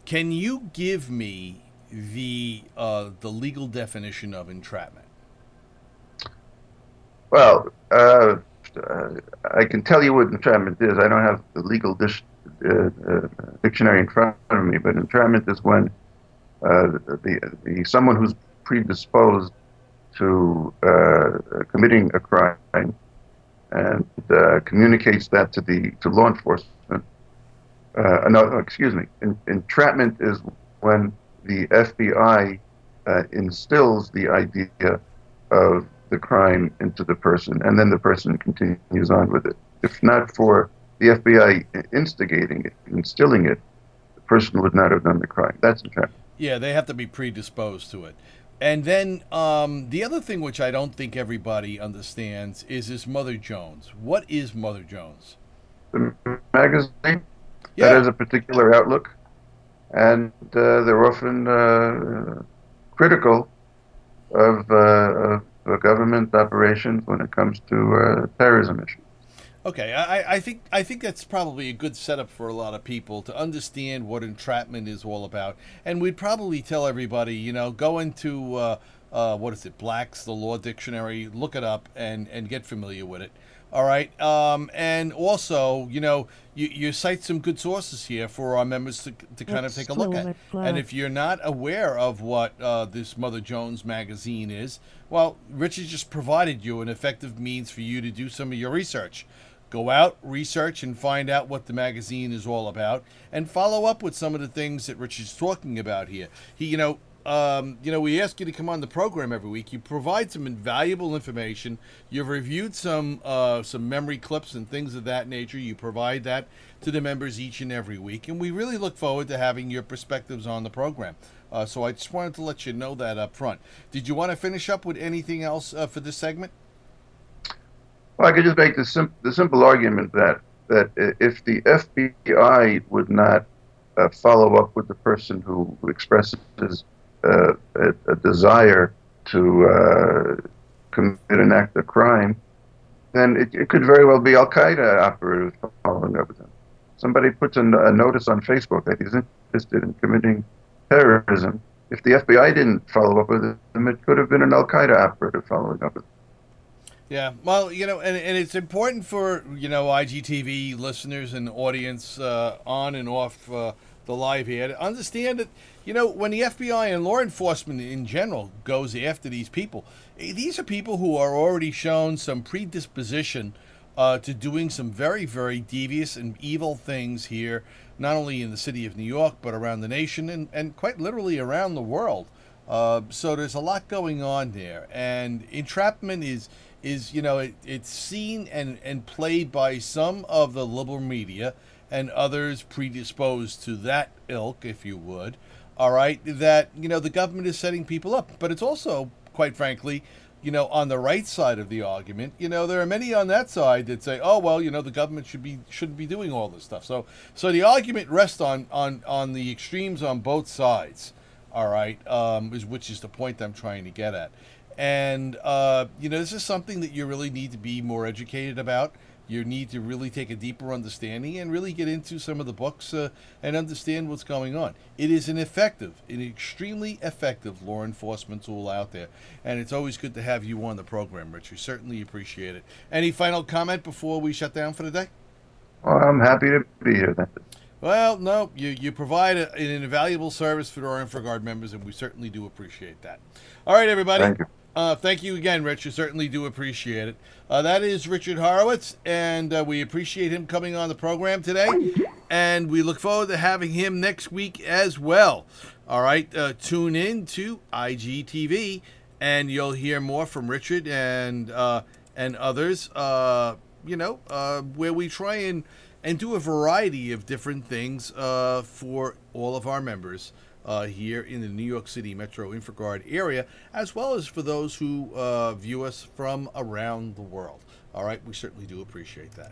Can you give me the legal definition of entrapment? Well, uh, I can tell you what entrapment is. I don't have the legal dictionary in front of me, but entrapment is when the someone who's predisposed to committing a crime and communicates that to law enforcement. No, excuse me. Entrapment is when the FBI instills the idea of the crime into the person, and then the person continues on with it. If not for the FBI instigating it, instilling it, the person would not have done the crime. That's entrapment. Yeah, they have to be predisposed to it. And then the other thing which I don't think everybody understands is this Mother Jones. What is Mother Jones? The magazine that Yeah. has a particular outlook, and they're often critical of government operations when it comes to terrorism issues. Okay, I think that's probably a good setup for a lot of people to understand what entrapment is all about, and we'd probably tell everybody, go into what is it, Black's the Law Dictionary, look it up and get familiar with it. All right, and also, you cite some good sources here for our members to kind of take a look at. And if you're not aware of what this Mother Jones magazine is, well, Richard just provided you an effective means for you to do some of your research. Go out, research, and find out what the magazine is all about, and follow up with some of the things that Richard's talking about here. We ask you to come on the program every week. You provide some invaluable information. You've reviewed some memory clips and things of that nature. You provide that to the members each and every week, and we really look forward to having your perspectives on the program. So I just wanted to let you know that up front. Did you want to finish up with anything else for this segment? Well, I could just make the simple argument that if the FBI would not follow up with the person who expresses a desire to commit an act of crime, then it could very well be Al Qaeda operatives following up with him. Somebody puts a notice on Facebook that he's interested in committing terrorism. If the FBI didn't follow up with him, it could have been an Al Qaeda operative following up with him. Yeah, well, and it's important for IGTV listeners and audience on and off the live here to understand that when the FBI and law enforcement in general goes after these people, these are people who are already shown some predisposition to doing some very very devious and evil things here, not only in the city of New York but around the nation and quite literally around the world. So there's a lot going on there, and entrapment is it's seen and played by some of the liberal media and others predisposed to that ilk, if you would. All right, that the government is setting people up, but it's also, quite frankly, on the right side of the argument, there are many on that side that say, oh well, the government shouldn't be doing all this stuff. So the argument rests on the extremes on both sides. All right, which is the point I'm trying to get at. And this is something that you really need to be more educated about. You need to really take a deeper understanding and really get into some of the books and understand what's going on. It is an extremely effective law enforcement tool out there, and it's always good to have you on the program, Rich. We certainly appreciate it. Any final comment before we shut down for the day? Well, I'm happy to be here. Well, no, you provide an invaluable service for our InfraGard members, and we certainly do appreciate that. All right, everybody. Thank you. Thank you again, Rich. You certainly do appreciate it. That is Richard Horowitz, and we appreciate him coming on the program today. And we look forward to having him next week as well. All right, tune in to IGTV, and you'll hear more from Richard and others. Where we try and do a variety of different things for all of our members here in the New York City Metro InfraGard area, as well as for those who view us from around the world. All right, we certainly do appreciate that.